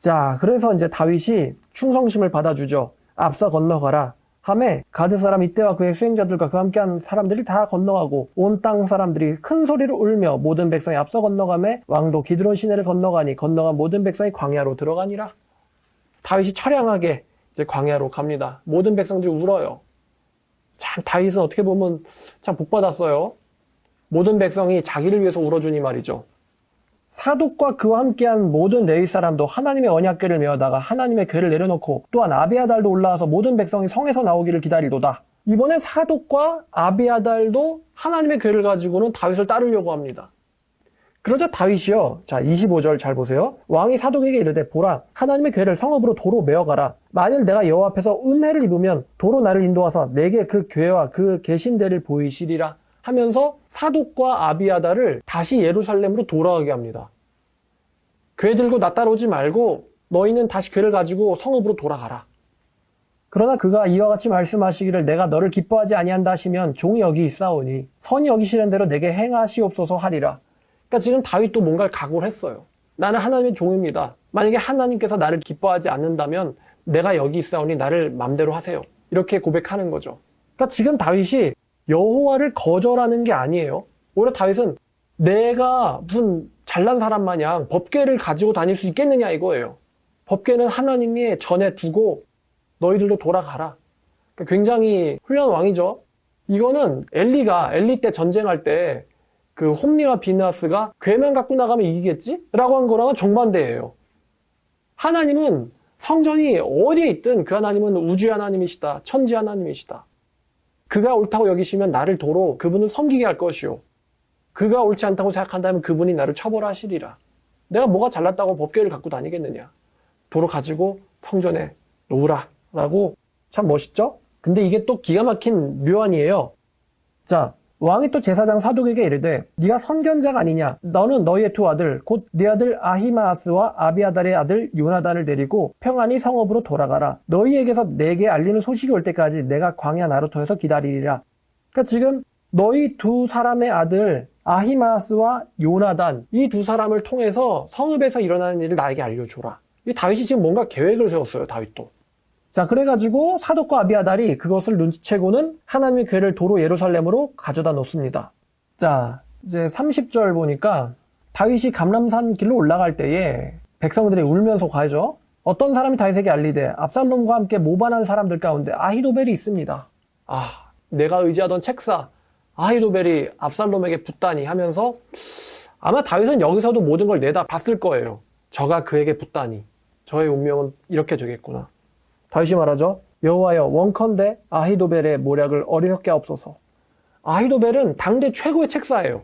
자, 그래서 이제 다윗이 충성심을 받아주죠. 앞서 건너가라 하매 가드 사람 이때와 그의 수행자들과 그 함께한 사람들이 다 건너가고 온 땅 사람들이 큰 소리로 울며 모든 백성이 앞서 건너가매 왕도 기드론 시내를 건너가니 건너간 모든 백성이 광야로 들어가니라. 다윗이 처량하게 이제 광야로 갑니다. 모든 백성들이 울어요. 참 다윗은 어떻게 보면 참 복받았어요. 모든 백성이 자기를 위해서 울어주니 말이죠. 사독과 그와 함께한 모든 레위 사람도 하나님의 언약궤를 메어다가 하나님의 궤를 내려놓고 또한 아비아달도 올라와서 모든 백성이 성에서 나오기를 기다리도다. 이번엔 사독과 아비아달도 하나님의 궤를 가지고는 다윗을 따르려고 합니다. 그러자 다윗이요. 자, 25절 잘 보세요. 왕이 사독에게 이르되 보라 하나님의 궤를 성읍으로 도로 메어가라. 만일 내가 여호와 앞에서 은혜를 입으면 도로 나를 인도하사 내게 그 궤와 그 계신 데를 보이시리라. 하면서 사독과 아비아달을 다시 예루살렘으로 돌아가게 합니다. 궤 들고 나 따라오지 말고 너희는 다시 궤를 가지고 성읍으로 돌아가라. 그러나 그가 이와 같이 말씀하시기를 내가 너를 기뻐하지 아니한다 하시면 종이 여기 있사오니 선이 여기시는 대로 내게 행하시옵소서 하리라. 그러니까 지금 다윗도 뭔가를 각오를 했어요. 나는 하나님의 종입니다. 만약에 하나님께서 나를 기뻐하지 않는다면 내가 여기 있사오니 나를 맘대로 하세요. 이렇게 고백하는 거죠. 그러니까 지금 다윗이 여호와를 거절하는 게 아니에요. 오히려 다윗은 내가 무슨 잘난 사람 마냥 법궤를 가지고 다닐 수 있겠느냐 이거예요. 법궤는 하나님이 전에 두고 너희들도 돌아가라. 그러니까 굉장히 훌륭한 왕이죠. 이거는 엘리 때 전쟁할 때 그 홈리와 비느하스가 궤만 갖고 나가면 이기겠지? 라고 한 거랑은 정반대예요. 하나님은 성전이 어디에 있든 그 하나님은 우주의 하나님이시다. 천지 하나님이시다. 그가 옳다고 여기시면 나를 도로 그분을 섬기게 할 것이요. 그가 옳지 않다고 생각한다면 그분이 나를 처벌하시리라. 내가 뭐가 잘났다고 법궤를 갖고 다니겠느냐. 도로 가지고 성전에 놓으라. 라고 참 멋있죠? 근데 이게 또 기가 막힌 묘안이에요. 자, 왕이 또 제사장 사독에게 이르되 네가 선견자가 아니냐. 너는 너희의 두 아들 곧 네 아들 아히마아스와 아비아달의 아들 요나단을 데리고 평안히 성읍으로 돌아가라. 너희에게서 내게 알리는 소식이 올 때까지 내가 광야 나루터에서 기다리리라. 그러니까 지금 너희 두 사람의 아들 아히마아스와 요나단 이 두 사람을 통해서 성읍에서 일어나는 일을 나에게 알려줘라. 이 다윗이 지금 뭔가 계획을 세웠어요. 다윗도. 자, 그래가지고 사독과 아비아달이 그것을 눈치채고는 하나님의 궤를 도로 예루살렘으로 가져다 놓습니다. 자, 이제 30절 보니까 다윗이 감람산 길로 올라갈 때에 백성들이 울면서 가죠. 어떤 사람이 다윗에게 알리되 압살롬과 함께 모반한 사람들 가운데 아히도벨이 있습니다. 아, 내가 의지하던 책사 아히도벨이 압살롬에게 붙다니 하면서 아마 다윗은 여기서도 모든 걸 내다 봤을 거예요. 저가 그에게 붙다니 저의 운명은 이렇게 되겠구나. 다윗이 말하죠. 여호와여 원컨대 아히도벨의 모략을 어리석게 하옵소서. 아히도벨은 당대 최고의 책사예요.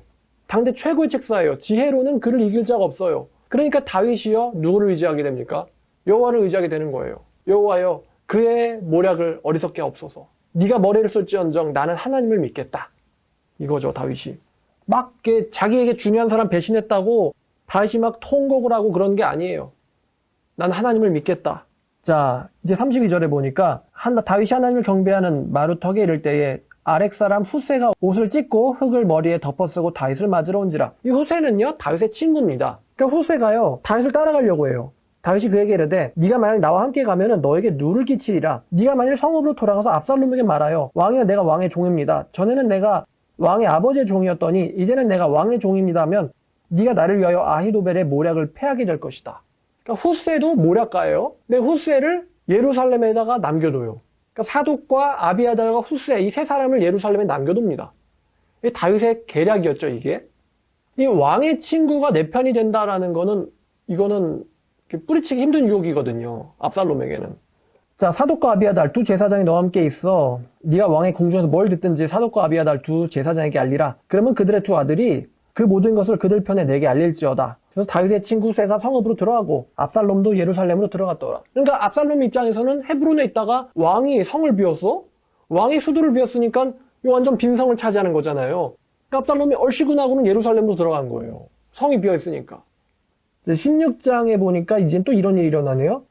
당대 최고의 책사예요. 지혜로는 그를 이길 자가 없어요. 그러니까 다윗이요 누구를 의지하게 됩니까? 여호와를 의지하게 되는 거예요. 여호와여 그의 모략을 어리석게 하옵소서. 네가 머리를 쏠지언정 나는 하나님을 믿겠다. 이거죠 다윗이. 막 자기에게 중요한 사람 배신했다고 다윗이 막 통곡을 하고 그런 게 아니에요. 난 하나님을 믿겠다. 자, 이제 32절에 보니까 다윗이 하나님을 경배하는 마루턱에 이를 때에 아렉 사람 후세가 옷을 찢고 흙을 머리에 덮어쓰고 다윗을 맞으러 온지라. 이 후세는요 다윗의 친구입니다. 그러니까 후세가요 다윗을 따라가려고 해요. 다윗이 그에게 이르되 네가 만일 나와 함께 가면은 너에게 누를 끼치리라. 네가 만일 성읍으로 돌아가서 압살롬에게 말하여 왕이여 내가 왕의 종입니다. 전에는 내가 왕의 아버지의 종이었더니 이제는 내가 왕의 종입니다 하면 네가 나를 위하여 아히도벨의 모략을 패하게 될 것이다. 그러니까 후세도 모략가예요. 근데 후세를 예루살렘에다가 남겨둬요. 그러니까 사독과 아비아달과 후세 이 세 사람을 예루살렘에 남겨둡니다. 이게 다윗의 계략이었죠, 이게. 이 왕의 친구가 내 편이 된다라는 거는 이거는 뿌리치기 힘든 유혹이거든요. 압살롬에게는. 자, 사독과 아비아달 두 제사장이 너와 함께 있어. 네가 왕의 궁중에서 뭘 듣든지 사독과 아비아달 두 제사장에게 알리라. 그러면 그들의 두 아들이 그 모든 것을 그들 편에 내게 알릴지어다. 그래서 다윗의 친구 후세가 성읍으로 들어가고 압살롬도 예루살렘으로 들어갔더라. 그러니까 압살롬 입장에서는 헤브론에 있다가 왕이 성을 비웠어? 왕이 수도를 비웠으니까 완전 빈성을 차지하는 거잖아요. 그러니까 압살롬이 얼씨구나고는 예루살렘으로 들어간 거예요. 성이 비어있으니까. 16장에 보니까 이젠 또 이런 일이 일어나네요.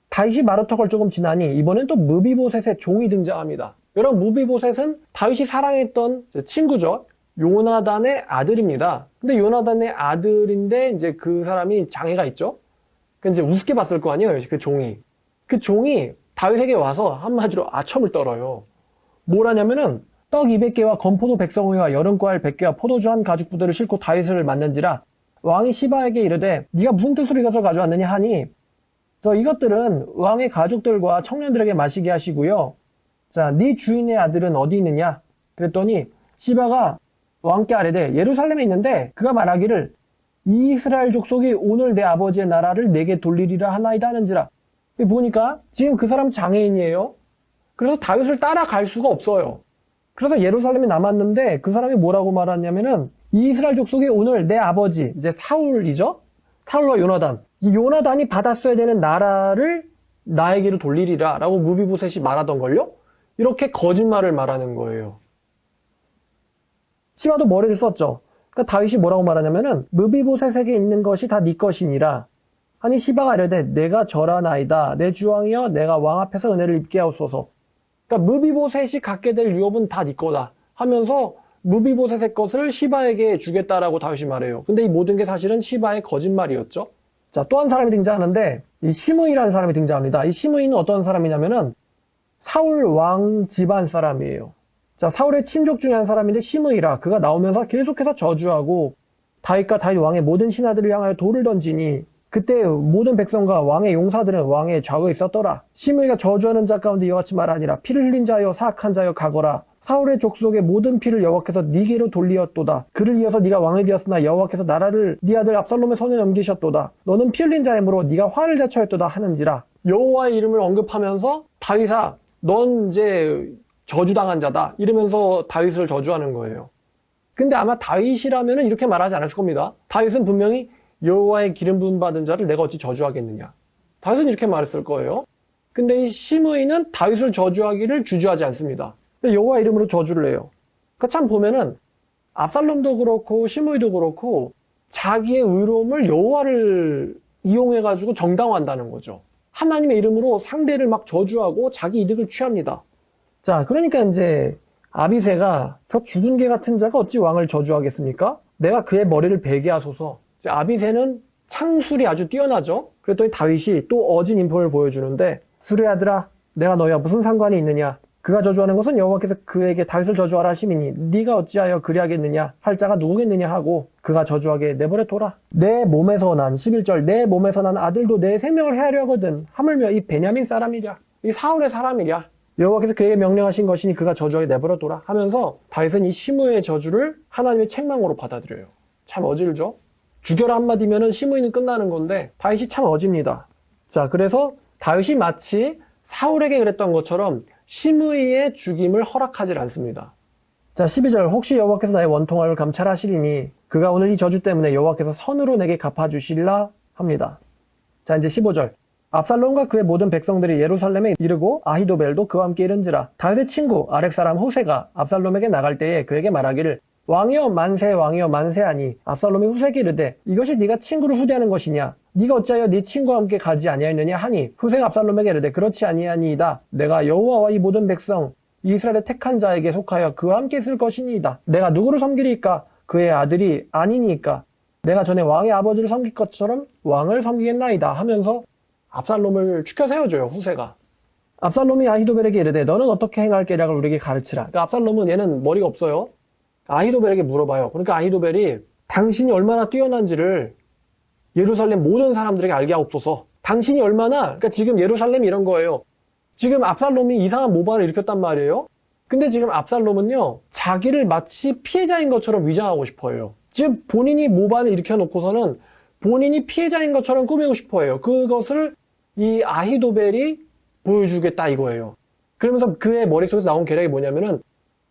다윗이 마루턱을 조금 지나니 이번엔 또 무비보셋의 종이 등장합니다. 여러분 무비보셋은 다윗이 사랑했던 친구죠. 요나단의 아들입니다. 근데 요나단의 아들인데 이제 그 사람이 장애가 있죠. 그 이제 우습게 봤을 거 아니에요, 그 종이. 그 종이 다윗에게 와서 한마디로 아첨을 떨어요. 뭘 하냐면은 떡 200개와 건포도 100성회와 여름과일 100개와 포도주 한 가죽 부대를 싣고 다윗을 만난지라 왕이 시바에게 이르되 네가 무슨 뜻으로 이것을 가져왔느냐 하니 이것들은 왕의 가족들과 청년들에게 마시게 하시고요. 자, 네 주인의 아들은 어디 있느냐? 그랬더니 시바가 왕께 아뢰되 예루살렘에 있는데 그가 말하기를 이스라엘 족속이 오늘 내 아버지의 나라를 내게 돌리리라 하나이다 하는지라. 보니까 지금 그 사람 장애인이에요. 그래서 다윗을 따라갈 수가 없어요. 그래서 예루살렘에 남았는데 그 사람이 뭐라고 말하냐면은 이스라엘 족속이 오늘 내 아버지, 이제 사울이죠? 사울과 요나단. 이 요나단이 받았어야 되는 나라를 나에게로 돌리리라 라고 무비보셋이 말하던걸요? 이렇게 거짓말을 말하는 거예요. 시바도 머리를 썼죠. 그러니까 다윗이 뭐라고 말하냐면은 무비보셋에게 있는 것이 다 네 것이니라. 아니 시바가 이르되 내가 절하나이다. 내 주왕이여 내가 왕 앞에서 은혜를 입게 하옵소서. 그러니까 무비보셋이 갖게 될 유업은 다 네 거다 하면서 무비보셋의 것을 시바에게 주겠다라고 다윗이 말해요. 근데 이 모든 게 사실은 시바의 거짓말이었죠. 자, 또 한 사람이 등장하는데 이 시므이라는 사람이 등장합니다. 이 시므이는 어떤 사람이냐면은 사울 왕 집안 사람이에요. 자, 사울의 친족 중에 한 사람인데 시므이라. 그가 나오면서 계속해서 저주하고 다윗과 다윗 왕의 모든 신하들을 향하여 돌을 던지니 그때 모든 백성과 왕의 용사들은 왕의 좌우에 있었더라. 시므이가 저주하는 자 가운데 이와 같이 말하니라. 피를 흘린 자여 사악한 자여 가거라. 사울의 족속의 모든 피를 여호와께서 네게로 돌리었도다. 그를 이어서 네가 왕이 되었으나 여호와께서 나라를 네 아들 압살롬의 손에 넘기셨도다. 너는 피 흘린 자이므로 네가 화를 자초했도다 하는지라. 여호와의 이름을 언급하면서 다윗아 넌 이제 저주당한 자다 이러면서 다윗을 저주하는 거예요. 근데 아마 다윗이라면 이렇게 말하지 않았을 겁니다. 다윗은 분명히 여호와의 기름 부음 받은 자를 내가 어찌 저주하겠느냐. 다윗은 이렇게 말했을 거예요. 근데 이 시므이는 다윗을 저주하기를 주저하지 않습니다. 근데 여호와 이름으로 저주를 해요. 그러니까 참 보면은 압살롬도 그렇고 시므이도 그렇고 자기의 의로움을 여호와를 이용해가지고 정당화한다는 거죠. 하나님의 이름으로 상대를 막 저주하고 자기 이득을 취합니다. 자, 그러니까 이제 아비새가 저 죽은 개 같은 자가 어찌 왕을 저주하겠습니까? 내가 그의 머리를 베게 하소서. 아비새는 창술이 아주 뛰어나죠. 그랬더니 다윗이 또 어진 인품을 보여주는데 수레 아들아 내가 너희와 무슨 상관이 있느냐. 그가 저주하는 것은 여호와께서 그에게 다윗을 저주하라 하심이니 네가 어찌하여 그리하겠느냐 할 자가 누구겠느냐 하고 그가 저주하게 내버려 둬라. 내 몸에서 난 11절 내 몸에서 난 아들도 내 생명을 해하려 하거든. 하물며 이 베냐민 사람이랴. 이 사울의 사람이랴. 여호와께서 그에게 명령하신 것이니 그가 저주하게 내버려 둬라 하면서 다윗은 이 시므이의 저주를 하나님의 책망으로 받아들여요. 참 어질죠? 죽여라 한마디면은 시므이는 끝나는 건데 다윗이 참 어집니다. 자, 그래서 다윗이 마치 사울에게 그랬던 것처럼 시므이의 죽임을 허락하지 않습니다. 자, 12절 혹시 여호와께서 나의 원통함을 감찰하시리니 그가 오늘 이 저주 때문에 여호와께서 선으로 내게 갚아주실라 합니다. 자, 이제 15절 압살롬과 그의 모든 백성들이 예루살렘에 이르고 아히도벨도 그와 함께 이른지라. 다윗의 친구 아렉 사람 호세가 압살롬에게 나갈 때에 그에게 말하기를 왕이여 만세 왕이여 만세하니 압살롬이 후세에게 이르되 이것이 네가 친구를 후대하는 것이냐. 네가 어찌하여 네 친구와 함께 가지 아니하였느냐 하니 후세가 압살롬에게 이르되 그렇지 아니하니이다. 내가 여호와와 이 모든 백성 이스라엘의 택한 자에게 속하여 그와 함께 있을 것이니이다. 내가 누구를 섬기리까? 그의 아들이 아니니까. 내가 전에 왕의 아버지를 섬길 것처럼 왕을 섬기겠나이다 하면서 압살롬을 추켜 세워줘요. 후세가. 압살롬이 아히도벨에게 이르되 너는 어떻게 행할 계략을 우리에게 가르치라. 그러니까 압살롬은 얘는 머리가 없어요. 아히도벨에게 물어봐요. 그러니까 아히도벨이 당신이 얼마나 뛰어난지를 예루살렘 모든 사람들에게 알게 하옵소서. 당신이 얼마나, 그러니까 지금 예루살렘이 이런 거예요. 지금 압살롬이 이상한 모반을 일으켰단 말이에요. 근데 지금 압살롬은요, 자기를 마치 피해자인 것처럼 위장하고 싶어요. 지금 본인이 모반을 일으켜 놓고서는 본인이 피해자인 것처럼 꾸미고 싶어 해요. 그것을 이 아히도벨이 보여주겠다 이거예요. 그러면서 그의 머릿속에서 나온 계략이 뭐냐면은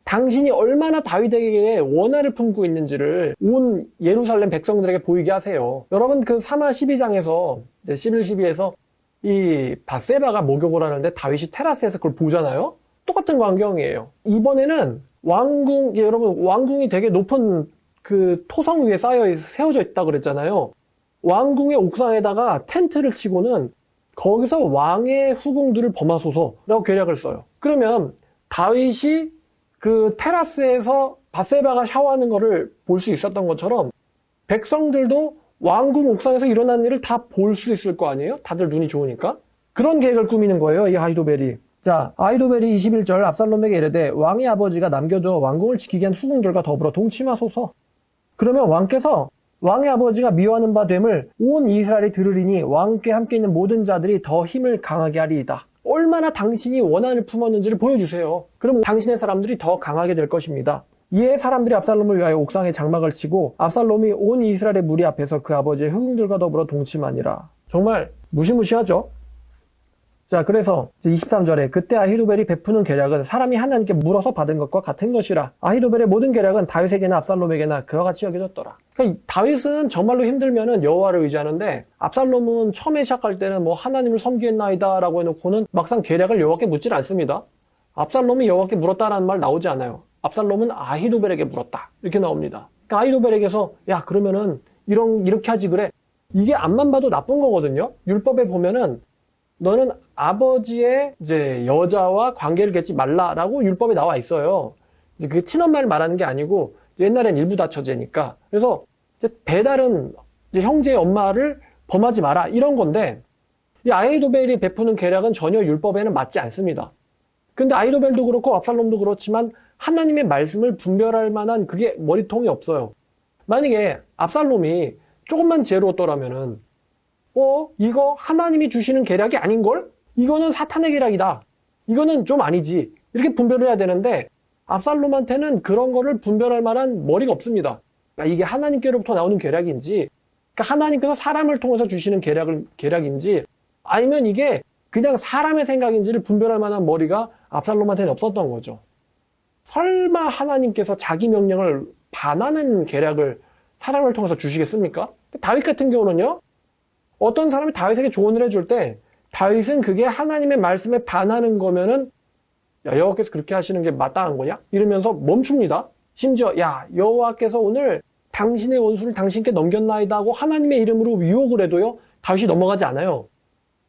당신이 얼마나 다윗에게 원한을 품고 있는지를 온 예루살렘 백성들에게 보이게 하세요. 여러분 그 사마 12장에서 11, 12에서 이 밧세바가 목욕을 하는데 다윗이 테라스에서 그걸 보잖아요. 똑같은 광경이에요. 이번에는 왕궁, 여러분 왕궁이 되게 높은 그 토성 위에 세워져 있다고 그랬잖아요. 왕궁의 옥상에다가 텐트를 치고는 거기서 왕의 후궁들을 범하소서라고 계략을 써요. 그러면 다윗이 그 테라스에서 밧세바가 샤워하는 거를 볼 수 있었던 것처럼 백성들도 왕궁 옥상에서 일어난 일을 다 볼 수 있을 거 아니에요? 다들 눈이 좋으니까. 그런 계획을 꾸미는 거예요, 이 아히도벨이. 자, 아히도벨이 21절 압살롬에게 이르되 왕의 아버지가 남겨두어 왕궁을 지키게 한 후궁들과 더불어 동침하소서. 그러면 왕께서 왕의 아버지가 미워하는 바 됨을 온 이스라엘이 들으리니 왕께 함께 있는 모든 자들이 더 힘을 강하게 하리이다. 얼마나 당신이 원한을 품었는지를 보여주세요. 그럼 당신의 사람들이 더 강하게 될 것입니다. 이에 사람들이 압살롬을 위하여 옥상에 장막을 치고 압살롬이 온 이스라엘의 무리 앞에서 그 아버지의 후궁들과 더불어 동침하니라. 정말 무시무시하죠? 자, 그래서 23절에 그때 아히도벨이 베푸는 계략은 사람이 하나님께 물어서 받은 것과 같은 것이라. 아히도벨의 모든 계략은 다윗에게나 압살롬에게나 그와 같이 여겨졌더라. 그러니까 다윗은 정말로 힘들면은 여호와를 의지하는데 압살롬은 처음에 시작할 때는 뭐 하나님을 섬기겠나이다 라고 해놓고는 막상 계략을 여호와께 묻질 않습니다. 압살롬이 여호와께 물었다라는 말 나오지 않아요. 압살롬은 아히도벨에게 물었다 이렇게 나옵니다. 그러니까 아히도벨에게서 야 그러면은 이렇게 하지 그래. 이게 앞만 봐도 나쁜 거거든요. 율법에 보면은 너는 아버지의 이제 여자와 관계를 맺지 말라라고 율법에 나와 있어요. 이제 그게 친엄마를 말하는 게 아니고 옛날엔 일부다처제니까. 그래서 이제 배다른 이제 형제의 엄마를 범하지 마라 이런 건데 이 아히도벨이 베푸는 계략은 전혀 율법에는 맞지 않습니다. 근데 아히도벨도 그렇고 압살롬도 그렇지만 하나님의 말씀을 분별할 만한 그게 머리통이 없어요. 만약에 압살롬이 조금만 지혜로웠더라면은 이거 하나님이 주시는 계략이 아닌걸? 이거는 사탄의 계략이다. 이거는 좀 아니지. 이렇게 분별을 해야 되는데 압살롬한테는 그런 거를 분별할 만한 머리가 없습니다. 그러니까 이게 하나님께로부터 나오는 계략인지 그러니까 하나님께서 사람을 통해서 주시는 계략인지 아니면 이게 그냥 사람의 생각인지를 분별할 만한 머리가 압살롬한테는 없었던 거죠. 설마 하나님께서 자기 명령을 반하는 계략을 사람을 통해서 주시겠습니까? 다윗 같은 경우는요. 어떤 사람이 다윗에게 조언을 해줄 때 다윗은 그게 하나님의 말씀에 반하는 거면은 야 여호와께서 그렇게 하시는 게 마땅한 거냐? 이러면서 멈춥니다. 심지어 야 여호와께서 오늘 당신의 원수를 당신께 넘겼나이다 하고 하나님의 이름으로 유혹을 해도요. 다윗이 넘어가지 않아요.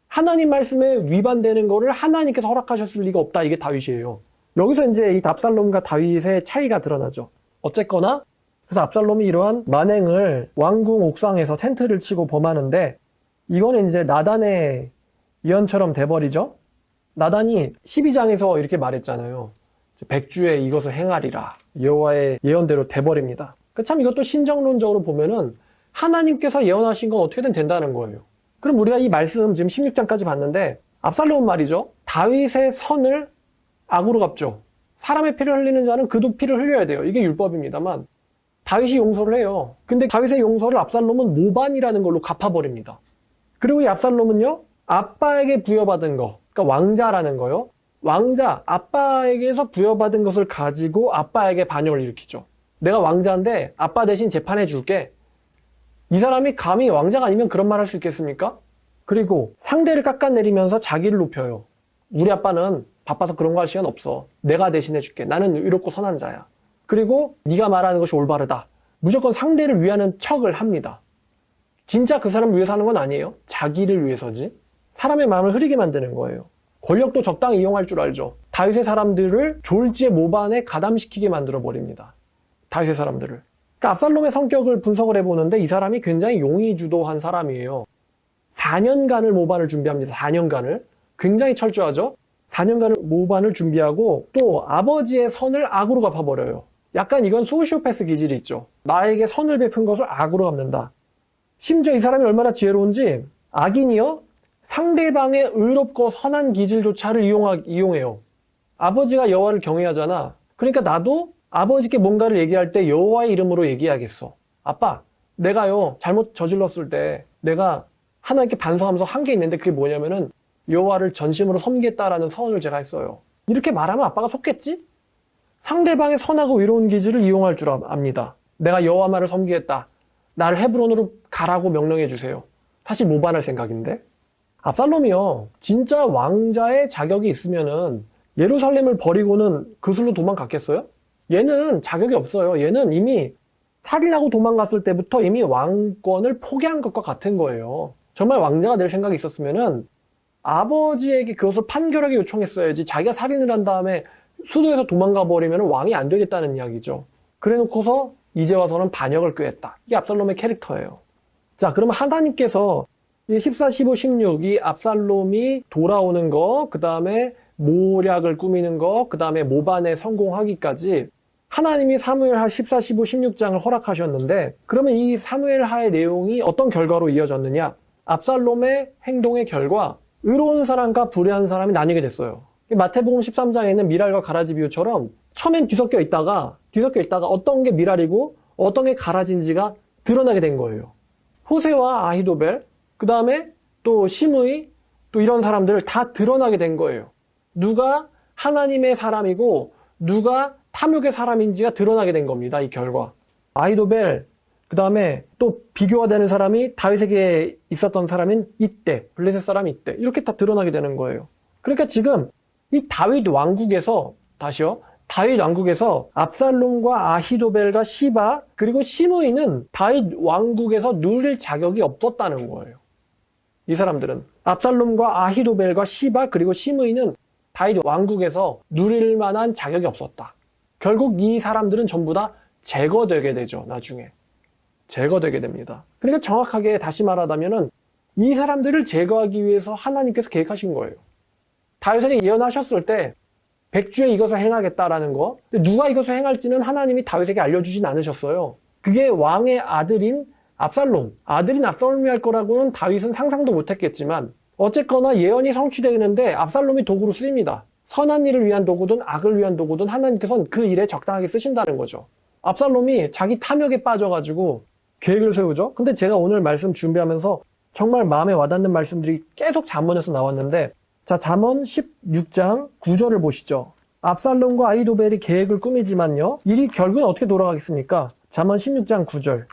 하나님 말씀에 위반되는 거를 하나님께서 허락하셨을 리가 없다. 이게 다윗이에요. 여기서 이제 이 압살롬과 다윗의 차이가 드러나죠. 어쨌거나 그래서 압살롬이 이러한 만행을 왕궁 옥상에서 텐트를 치고 범하는데 이거는 이제 나단의 예언처럼 돼버리죠. 나단이 12장에서 이렇게 말했잖아요. 백주에 이것을 행하리라. 여호와의 예언대로 돼버립니다. 참 이것도 신정론적으로 보면은 하나님께서 예언하신 건 어떻게든 된다는 거예요. 그럼 우리가 이 말씀 지금 16장까지 봤는데 압살롬은 말이죠. 다윗의 선을 악으로 갚죠. 사람의 피를 흘리는 자는 그도 피를 흘려야 돼요. 이게 율법입니다만 다윗이 용서를 해요. 근데 다윗의 용서를 압살롬은 모반이라는 걸로 갚아버립니다. 그리고 이 압살롬은요. 아빠에게 부여받은 거, 그러니까 왕자라는 거요. 왕자, 아빠에게서 부여받은 것을 가지고 아빠에게 반역을 일으키죠. 내가 왕자인데 아빠 대신 재판해 줄게. 이 사람이 감히 왕자가 아니면 그런 말 할 수 있겠습니까? 그리고 상대를 깎아내리면서 자기를 높여요. 우리 아빠는 바빠서 그런 거 할 시간 없어. 내가 대신해 줄게. 나는 의롭고 선한 자야. 그리고 네가 말하는 것이 올바르다. 무조건 상대를 위하는 척을 합니다. 진짜 그 사람을 위해서 하는 건 아니에요. 자기를 위해서지. 사람의 마음을 흐리게 만드는 거예요. 권력도 적당히 이용할 줄 알죠. 다윗의 사람들을 졸지의 모반에 가담시키게 만들어버립니다. 다윗의 사람들을. 그러니까 압살롬의 성격을 분석을 해보는데 이 사람이 굉장히 용의주도한 사람이에요. 4년간을 모반을 준비합니다. 4년간을. 굉장히 철저하죠. 4년간을 모반을 준비하고 또 아버지의 선을 악으로 갚아버려요. 약간 이건 소시오패스 기질이 있죠. 나에게 선을 베푼 것을 악으로 갚는다. 심지어 이 사람이 얼마나 지혜로운지 악인이요. 상대방의 의롭고 선한 기질조차를 이용해요. 아버지가 여호와를 경외하잖아. 그러니까 나도 아버지께 뭔가를 얘기할 때 여호와의 이름으로 얘기해야겠어. 아빠, 내가요 잘못 저질렀을 때 내가 하나님께 반성하면서 한 게 있는데 그게 뭐냐면은 여호와를 전심으로 섬기겠다라는 서원을 제가 했어요. 이렇게 말하면 아빠가 속겠지? 상대방의 선하고 의로운 기질을 이용할 줄 압니다. 내가 여호와만을 섬기겠다. 나를 헤브론으로 가라고 명령해 주세요. 사실 모반할 생각인데. 압살롬이요. 진짜 왕자의 자격이 있으면은 예루살렘을 버리고는 그술로 도망갔겠어요? 얘는 자격이 없어요. 얘는 이미 살인하고 도망갔을 때부터 이미 왕권을 포기한 것과 같은 거예요. 정말 왕자가 될 생각이 있었으면은 아버지에게 그것을 판결하게 요청했어야지. 자기가 살인을 한 다음에 수도에서 도망가 버리면 왕이 안 되겠다는 이야기죠. 그래 놓고서 이제 와서는 반역을 꾀했다. 이게 압살롬의 캐릭터예요. 자, 그러면 하나님께서 이 14, 15, 16, 이 압살롬이 돌아오는 거, 그 다음에 모략을 꾸미는 거, 그 다음에 모반에 성공하기까지 하나님이 사무엘하 14, 15, 16장을 허락하셨는데, 그러면 이 사무엘하의 내용이 어떤 결과로 이어졌느냐? 압살롬의 행동의 결과, 의로운 사람과 불의한 사람이 나뉘게 됐어요. 마태복음 13장에는 미랄과 가라지 비유처럼 처음엔 뒤섞여 있다가 어떤 게 미랄이고 어떤 게 가라지인지가 드러나게 된 거예요. 호세와 아히도벨, 그 다음에 또 시므이, 또 이런 사람들 다 드러나게 된 거예요. 누가 하나님의 사람이고 누가 탐욕의 사람인지가 드러나게 된 겁니다. 이 결과. 아히도벨, 그 다음에 또 비교가 되는 사람이 다윗에게 있었던 사람인 이때, 블레셋 사람이 이때, 이렇게 다 드러나게 되는 거예요. 그러니까 지금 이 다윗 왕국에서, 다윗 왕국에서 압살롬과 아히도벨과 시바, 그리고 시므이는 다윗 왕국에서 누릴 자격이 없었다는 거예요. 이 사람들은 압살롬과 아히도벨과 시바, 그리고 시므이는 다윗 왕국에서 누릴 만한 자격이 없었다. 결국 이 사람들은 전부 다 제거되게 되죠. 나중에 제거되게 됩니다. 그러니까 정확하게 다시 말하자면은 이 사람들을 제거하기 위해서 하나님께서 계획하신 거예요. 다윗에게 예언하셨을 때 100주에 이것을 행하겠다라는 거, 누가 이것을 행할지는 하나님이 다윗에게 알려주진 않으셨어요. 그게 왕의 아들인 압살롬이 할 거라고는 다윗은 상상도 못했겠지만 어쨌거나 예언이 성취되는데 압살롬이 도구로 쓰입니다. 선한 일을 위한 도구든 악을 위한 도구든 하나님께서는 그 일에 적당하게 쓰신다는 거죠. 압살롬이 자기 탐욕에 빠져가지고 계획을 세우죠. 근데 제가 오늘 말씀 준비하면서 정말 마음에 와닿는 말씀들이 계속 잠언에서 나왔는데, 자, 잠언 16장 9절을 보시죠. 압살롬과 아히도벨이 계획을 꾸미지만요, 일이 결국은 어떻게 돌아가겠습니까? 잠언 16장 9절.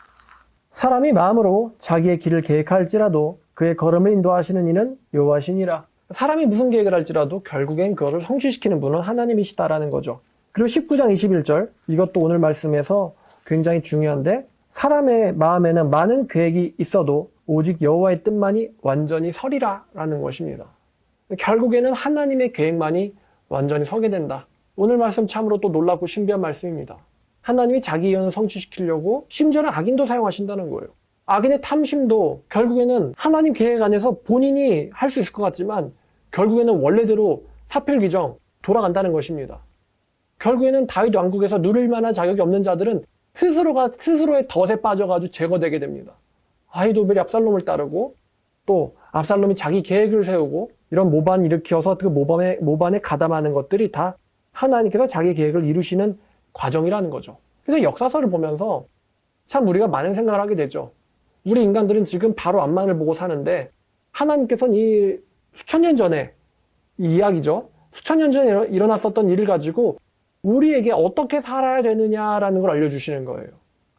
사람이 마음으로 자기의 길을 계획할지라도 그의 걸음을 인도하시는 이는 여호와시니라. 사람이 무슨 계획을 할지라도 결국엔 그것을 성취시키는 분은 하나님이시다라는 거죠. 그리고 19장 21절, 이것도 오늘 말씀에서 굉장히 중요한데, 사람의 마음에는 많은 계획이 있어도 오직 여호와의 뜻만이 완전히 서리라 라는 것입니다. 결국에는 하나님의 계획만이 완전히 서게 된다. 오늘 말씀 참으로 또 놀랍고 신비한 말씀입니다. 하나님이 자기 예언을 성취시키려고 심지어는 악인도 사용하신다는 거예요. 악인의 탐심도 결국에는 하나님 계획 안에서 본인이 할 수 있을 것 같지만 결국에는 원래대로 사필귀정 돌아간다는 것입니다. 결국에는 다윗 왕국에서 누릴 만한 자격이 없는 자들은 스스로의 덫에 빠져가지고 제거되게 됩니다. 아히도벨이 압살롬을 따르고 또 압살롬이 자기 계획을 세우고 이런 모반 일으켜서 그 모반에 가담하는 것들이 다 하나님께서 자기 계획을 이루시는 과정이라는 거죠. 그래서 역사서를 보면서 참 우리가 많은 생각을 하게 되죠. 우리 인간들은 지금 바로 앞만을 보고 사는데 하나님께서는 이 수천 년 전에 이 이야기죠. 수천 년 전에 일어났었던 일을 가지고 우리에게 어떻게 살아야 되느냐라는 걸 알려주시는 거예요.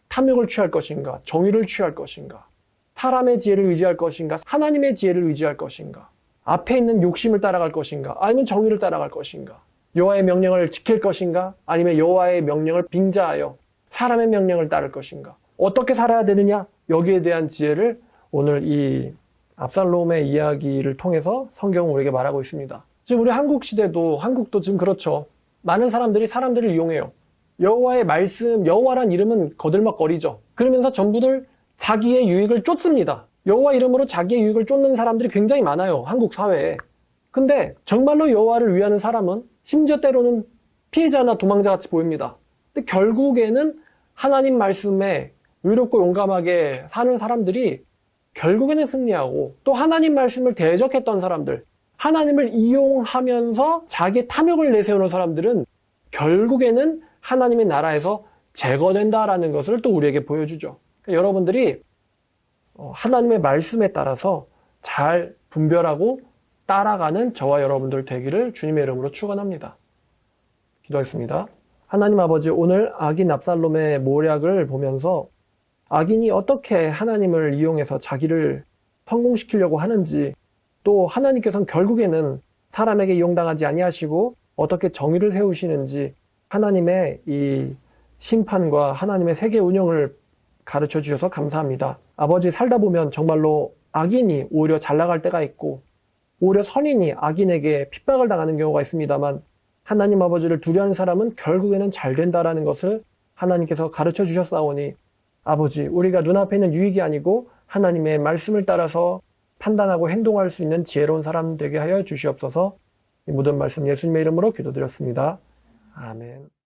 탐욕을 취할 것인가, 정의를 취할 것인가, 사람의 지혜를 의지할 것인가, 하나님의 지혜를 의지할 것인가, 앞에 있는 욕심을 따라갈 것인가, 아니면 정의를 따라갈 것인가, 여호와의 명령을 지킬 것인가, 아니면 여호와의 명령을 빙자하여 사람의 명령을 따를 것인가, 어떻게 살아야 되느냐, 여기에 대한 지혜를 오늘 이 압살롬의 이야기를 통해서 성경은 우리에게 말하고 있습니다. 지금 우리 한국도 지금 그렇죠. 많은 사람들이 사람들을 이용해요. 여호와의 말씀, 여호와란 이름은 거들먹거리죠. 그러면서 전부들 자기의 유익을 쫓습니다. 여호와 이름으로 자기의 유익을 쫓는 사람들이 굉장히 많아요. 한국 사회에. 근데 정말로 여호와를 위하는 사람은 심지어 때로는 피해자나 도망자 같이 보입니다. 근데 결국에는 하나님 말씀에 의롭고 용감하게 사는 사람들이 결국에는 승리하고, 또 하나님 말씀을 대적했던 사람들, 하나님을 이용하면서 자기의 탐욕을 내세우는 사람들은 결국에는 하나님의 나라에서 제거된다라는 것을 또 우리에게 보여주죠. 그러니까 여러분들이 하나님의 말씀에 따라서 잘 분별하고 따라가는 저와 여러분들 되기를 주님의 이름으로 축원합니다. 기도하겠습니다. 하나님 아버지, 오늘 악인 압살롬의 모략을 보면서 악인이 어떻게 하나님을 이용해서 자기를 성공시키려고 하는지, 또 하나님께서는 결국에는 사람에게 이용당하지 아니하시고 어떻게 정의를 세우시는지 하나님의 이 심판과 하나님의 세계 운영을 가르쳐 주셔서 감사합니다. 아버지, 살다 보면 정말로 악인이 오히려 잘 나갈 때가 있고 오히려 선인이 악인에게 핍박을 당하는 경우가 있습니다만, 하나님 아버지를 두려워하는 사람은 결국에는 잘 된다라는 것을 하나님께서 가르쳐 주셨사오니, 아버지, 우리가 눈앞에 있는 유익이 아니고 하나님의 말씀을 따라서 판단하고 행동할 수 있는 지혜로운 사람 되게 하여 주시옵소서. 이 모든 말씀 예수님의 이름으로 기도드렸습니다. 아멘.